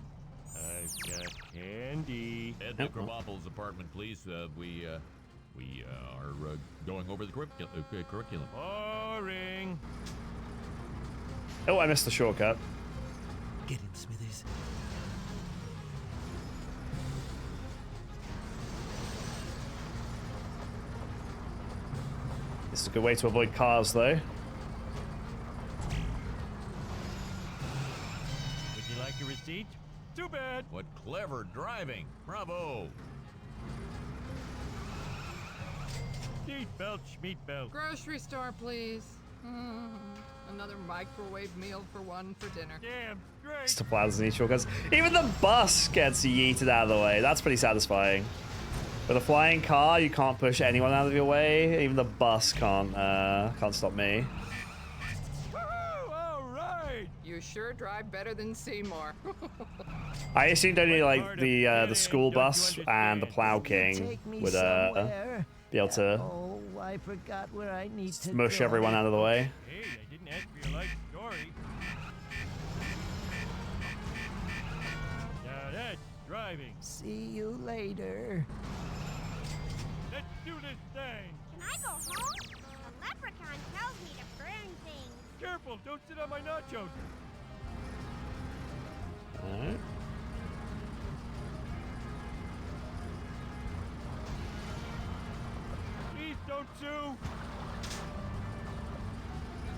B: I've got candy.
F: Ed Necromopolis' apartment, please. We are going over the curriculum.
B: Boring.
A: Oh, I missed the shortcut.
D: Get him, Smithers.
A: This is a good way to avoid cars, though.
B: Would you like a receipt? Too bad.
F: What clever driving! Bravo!
B: Seatbelt, schmeatbelt.
J: Grocery store, please. Another microwave meal for one for dinner.
B: Damn straight.
A: Just plows need shortcuts. Even the bus gets yeeted out of the way. That's pretty satisfying. With a flying car, you can't push anyone out of your way. Even the bus can't stop me.
B: Woohoo! All right.
J: You sure drive better than Seymour.
A: I assumed only like the school bus and the Plow King
I: Take me
A: would
I: somewhere.
A: be able to
I: Oh, I forgot where I need to
A: mush
I: go.
A: everyone out of the way.
B: Hey, I didn't ask for your life story. Now that's driving.
I: See you later.
B: Let's do this thing.
C: Can I go home? The leprechaun tells me to burn things.
B: Careful, don't sit on my nachos.
A: Alright.
B: Please don't sue.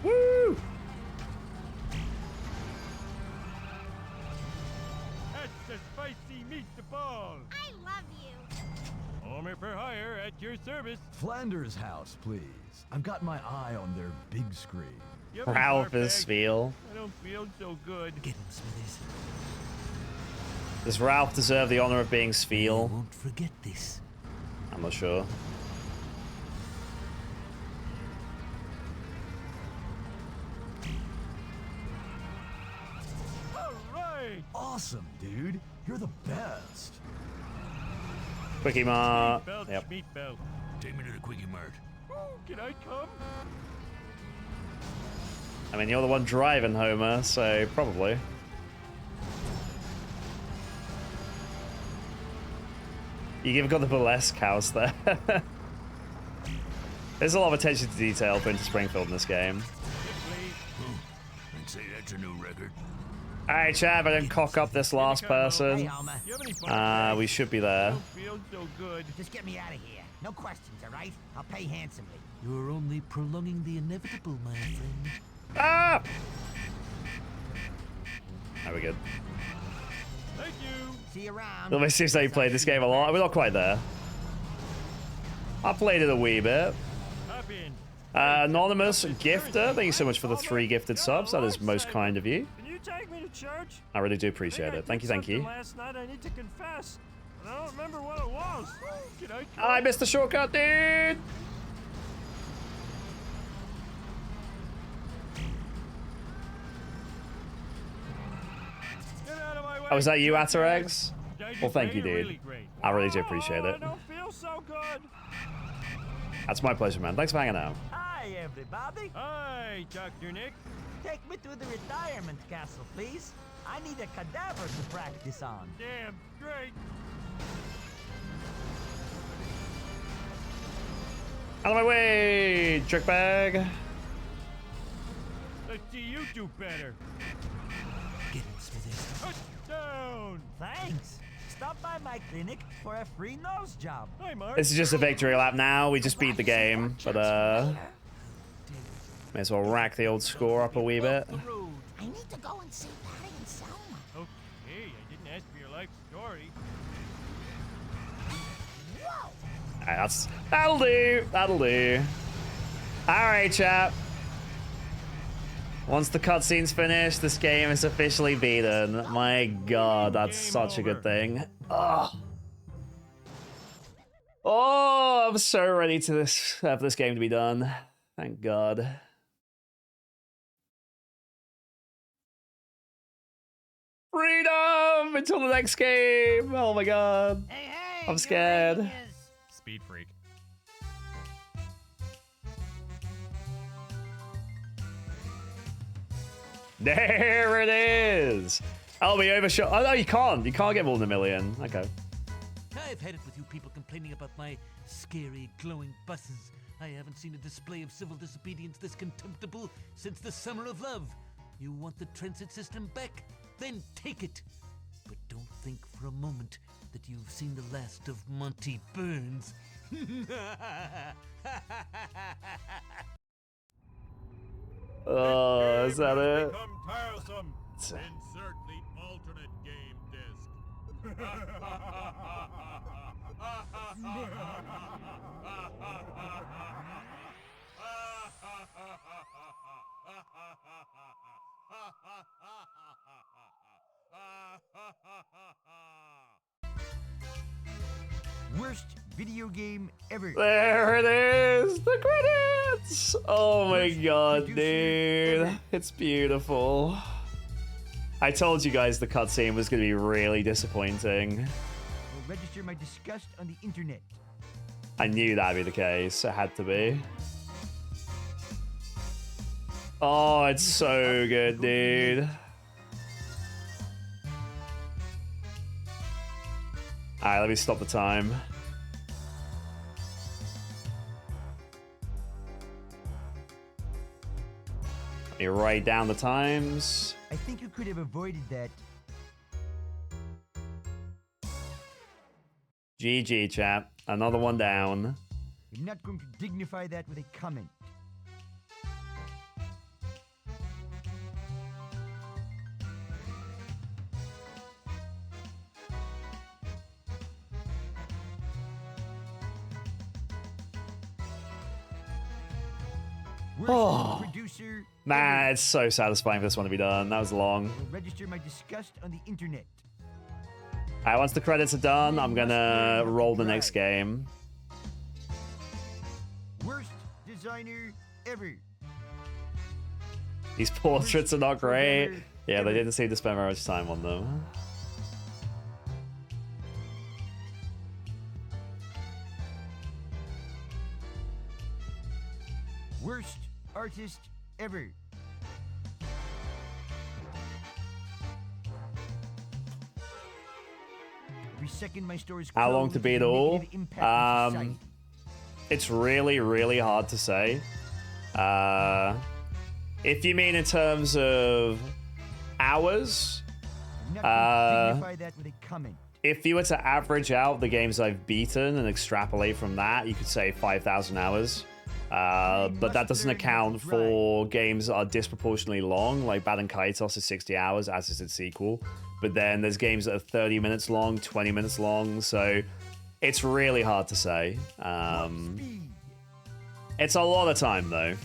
A: Woo!
B: That's the spicy meatball.
C: I love you.
B: Homer for hire at your service.
K: Flanders House, please. I've got my eye on their big screen.
B: You have a
A: Ralph
B: car
A: is
B: bag?
A: Spiel.
B: I don't feel so good.
D: Get him, Smithers.
A: Does Ralph deserve the honor of being
D: You
A: Spiel?
D: won't forget this.
A: I'm not sure.
B: All right.
K: Awesome, dude. You're the best.
A: Quickie Mart.
B: Meatbelt,
A: Yep.
B: schmeatbelt.
D: Take me to the Quickie Mart.
B: Ooh, can I come?
A: I mean, you're the one driving, Homer, so probably. You've got the burlesque house there. There's a lot of attention to detail put into Springfield in this game.
D: I'd say that's a new record.
A: Alright, Chad, I didn't cock up this last
I: Hey,
A: person.
I: Homer.
B: You have any fun?
A: We should be there.
B: Don't feel so good.
I: Just get me out of here. No questions, all right? I'll pay handsomely.
D: You're only prolonging the inevitable, my friend.
A: Ah! There we go.
B: Thank you.
I: See you around.
A: It almost seems like you played this game a lot. We're not quite there. I played it a wee bit.
B: Hop in.
A: Anonymous Gifter, thank you so much for the 3 gifted subs. That is most kind of you.
B: Can you take me to church?
A: I really do appreciate it. Thank you, thank you.
B: Last night I need to confess, and I don't remember what it was. Can I come?
A: I missed the shortcut, dude!
B: Get out of my way.
A: Oh, is that you, Atarax?
B: Did I
A: Well,
B: just
A: thank
B: say
A: you,
B: you're
A: dude.
B: really great?
A: I really do appreciate
B: Oh,
A: it.
B: I don't feel so good.
A: That's my pleasure, man. Thanks for hanging out.
G: Hi, everybody.
B: Hi, Dr. Nick.
G: Take me to the retirement castle, please. I need a cadaver to practice on.
B: Damn straight.
A: Out of my way, jerkbag.
B: Let's see you do better.
D: Get him, Smithers.
B: Touchdown.
G: Thanks. Stop by my clinic for a free nose job.
B: Hi, Mark.
A: This is just a victory lap now. We just beat the game, but may as well rack the old score up a wee bit.
G: The road.
C: I need to go and see Patty and Selma.
B: Okay, I didn't ask for your life story.
C: Whoa!
A: Alright, that'll do. That'll do. Alright, chap. Once the cutscene's finished, this game is officially beaten. My god, that's such a good thing. Oh, I'm so ready to have this game to be done. Thank god. Freedom until the next game. Oh my god.
E: Hey, hey!
A: I'm scared.
E: your rating is-
B: Speed freak.
A: There it is. Oh, we overshot. Oh no, you can't. You can't get more than 1 million. Okay.
D: I've had it with you people complaining about my scary, glowing buses. I haven't seen a display of civil disobedience this contemptible since the Summer of Love. You want the transit system back? Then take it. But don't think for a moment that you've seen the last of Monty Burns.
A: Oh, is that it?
B: Become tiresome. Insert the alternate game disc.
I: Worst video game ever.
A: There it is. The credits. Oh my god, dude. It's beautiful. I told you guys the cutscene was going to be really disappointing.
I: Will register my disgust on the internet.
A: I knew that'd be the case. It had to be. Oh, it's so good, dude. Alright, let me stop the time. Let me write down the times.
I: I think you could have avoided that.
A: GG, chap. Another one down.
I: I'm not going to dignify that with a comment. Worst
A: Oh.
I: producer
A: Man,
I: ever.
A: it's so satisfying for this one to be done. That was long.
I: Will register my disgust on the internet.
A: Alright, once the credits are done, I'm gonna roll the next game.
I: Worst designer ever.
A: These portraits are not great. Yeah, they didn't seem to spend very much time on them.
I: Worst artist ever. Every second my stories
A: How long
I: close
A: to
I: with
A: beat
I: a
A: all?
I: negative impact on society.
A: It's really, really hard to say. If you mean in terms of hours,
I: I'm not going to dignify that with a comment.
A: if you were to average out the games I've beaten and extrapolate from that, you could say 5,000 hours. But that doesn't account for games that are disproportionately long, like Bad and Kaitos is 60 hours, as is its sequel. But then there's games that are 30 minutes long, 20 minutes long, so it's really hard to say. It's a lot of time, though.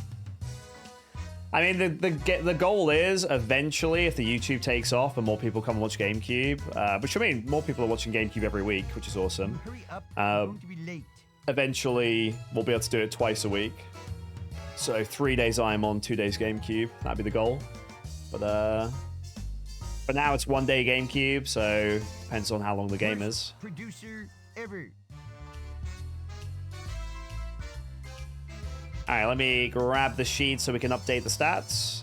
A: I mean, the goal is eventually, if the YouTube takes off and more people come and watch GameCube, which I mean, more people are watching GameCube every week, which is awesome.
I: Hurry up, I'm going to be late.
A: Eventually, we'll be able to do it twice a week. So 3 days I'm on, 2 days GameCube. That'd be the goal. But for now, it's 1 day GameCube, so depends on how long the game is.
I: Producer ever.
A: All right, let me grab the sheet so we can update the stats.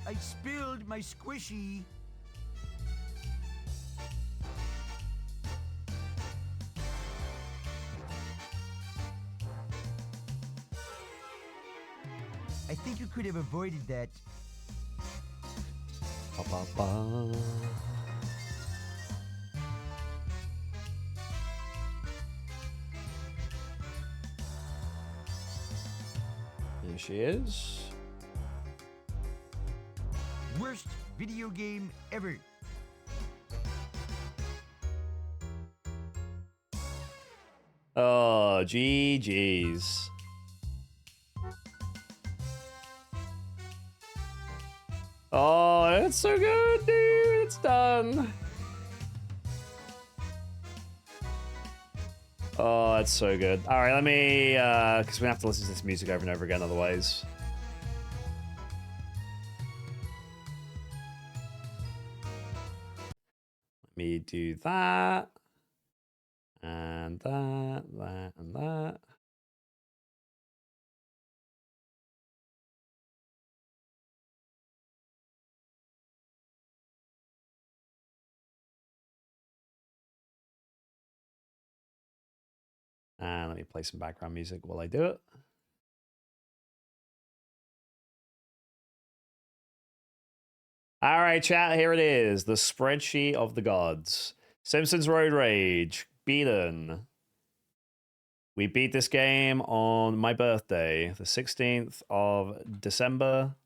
I: I spilled my squishy. I think you could have avoided that.
A: Ba, ba, ba. There she is.
I: Worst video game ever.
A: Oh, GG's. Oh, it's so good, dude. It's done. Oh, it's so good. All right, let me, because we have to listen to this music over and over again otherwise. Let me do that. And that, and that. And let me play some background music while I do it. All right, chat, here it is. The spreadsheet of the gods. Simpsons Road Rage, beaten. We beat this game on my birthday, the 16th of December,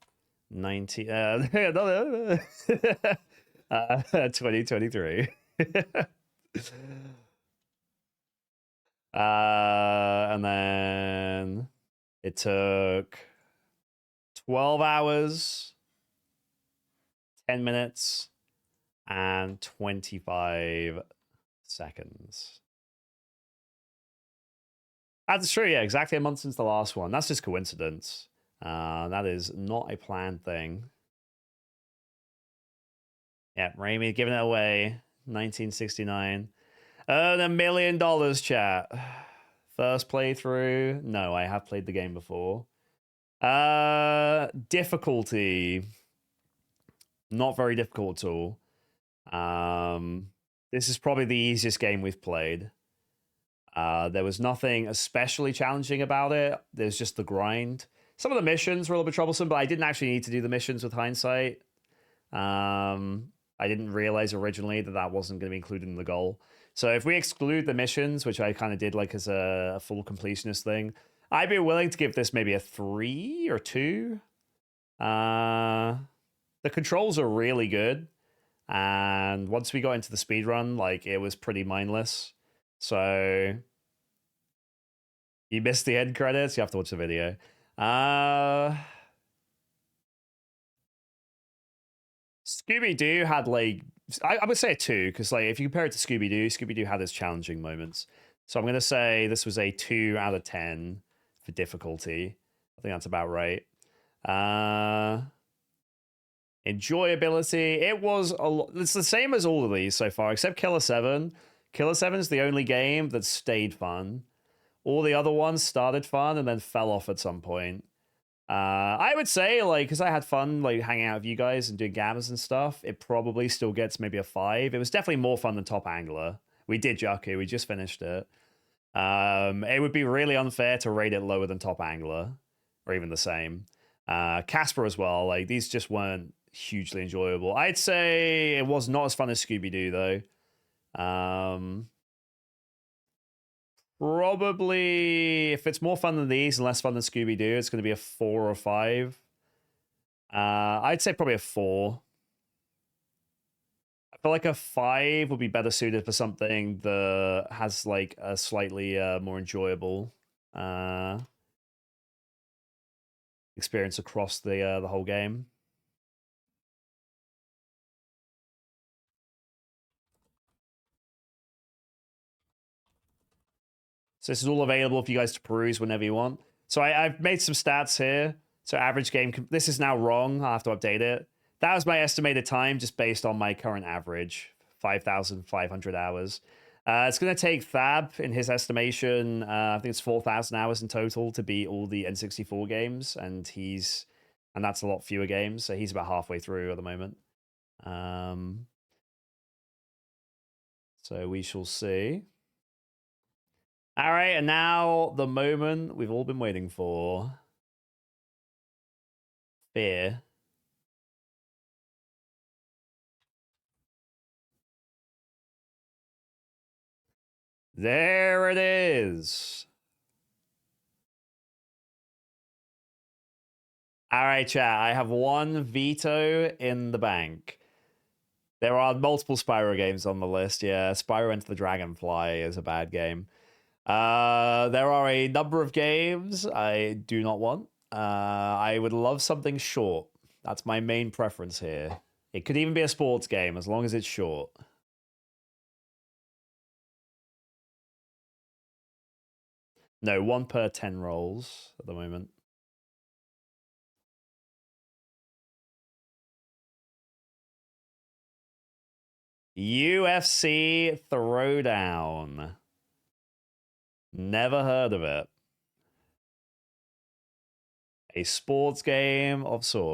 A: 2023. And then it took 12 hours, 10 minutes, and 25 seconds. That's true, yeah, exactly a month since the last one. That's just coincidence. That is not a planned thing. Yeah, Reimi giving it away. 1969. Earn $1 million, chat. First playthrough. No, I have played the game before. Difficulty. Not very difficult at all. This is probably the easiest game we've played. There was nothing especially challenging about it. There's just the grind. Some of the missions were a little bit troublesome, but I didn't actually need to do the missions with hindsight. I didn't realize originally that that wasn't going to be included in the goal. So if we exclude the missions, which I kind of did like as a full completionist thing, I'd be willing to give this maybe a 3 or 2. The controls are really good. And once we got into the speed run, like it was pretty mindless. So you missed the end credits. You have to watch the video. Scooby-Doo had like, I would say a 2, because like if you compare it to Scooby-Doo, Scooby-Doo had its challenging moments. So I'm going to say this was a 2 out of 10 for difficulty. I think that's about right. Enjoyability, it was a lot. It's the same as all of these so far, except Killer 7. Killer 7 is the only game that stayed fun. All the other ones started fun and then fell off at some point. I would say, like, because I had fun, like, hanging out with you guys and doing gammers and stuff, it probably still gets maybe a 5. It was definitely more fun than Top Angler. We did Jakku, we just finished it. It would be really unfair to rate it lower than Top Angler, or even the same. Casper as well, like, these just weren't hugely enjoyable. I'd say it was not as fun as Scooby-Doo, though. Probably, if it's more fun than these and less fun than Scooby-Doo, it's going to be a 4 or 5. I'd say probably a 4. I feel like a 5 would be better suited for something that has like a slightly more enjoyable experience across the whole game. So this is all available for you guys to peruse whenever you want. So I've made some stats here. So average game, this is now wrong. I'll have to update it. That was my estimated time just based on my current average, 5,500 hours. It's going to take Thab, in his estimation, I think it's 4,000 hours in total to beat all the N64 games. And that's a lot fewer games. So he's about halfway through at the moment. So we shall see. All right, and now the moment we've all been waiting for. Fear. There it is. All right, chat. I have one veto in the bank. There are multiple Spyro games on the list. Yeah, Spyro Enter the Dragonfly is a bad game. There are a number of games I do not want. I would love something short. That's my main preference here. It could even be a sports game as long as it's short. No, 1 per 10 rolls at the moment. UFC Throwdown. Never heard of it. A sports game of sorts.